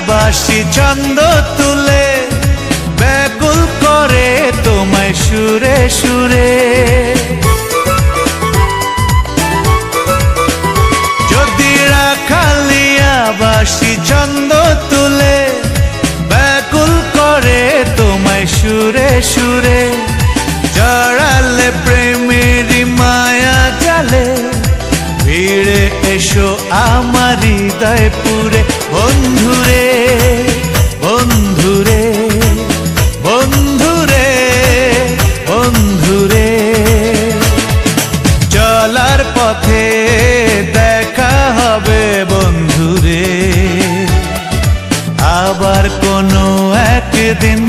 বাঁশি ছন্দ তুলে ব্যাকুল করে তোমায় সুরে সুরে। যদি রাখালিয়া বাঁশি ছন্দ তুলে ব্যাকুল করে তোমায় সুরে সুরে। জড়ালে প্রেমেরই মায়া জালে ফিরে এসো আমার হৃদয় পুরে। বন্ধুরে বন্ধুরে বন্ধুরে বন্ধুরে, চলার পথে দেখা হবে বন্ধুরে আবার কোনো একদিন।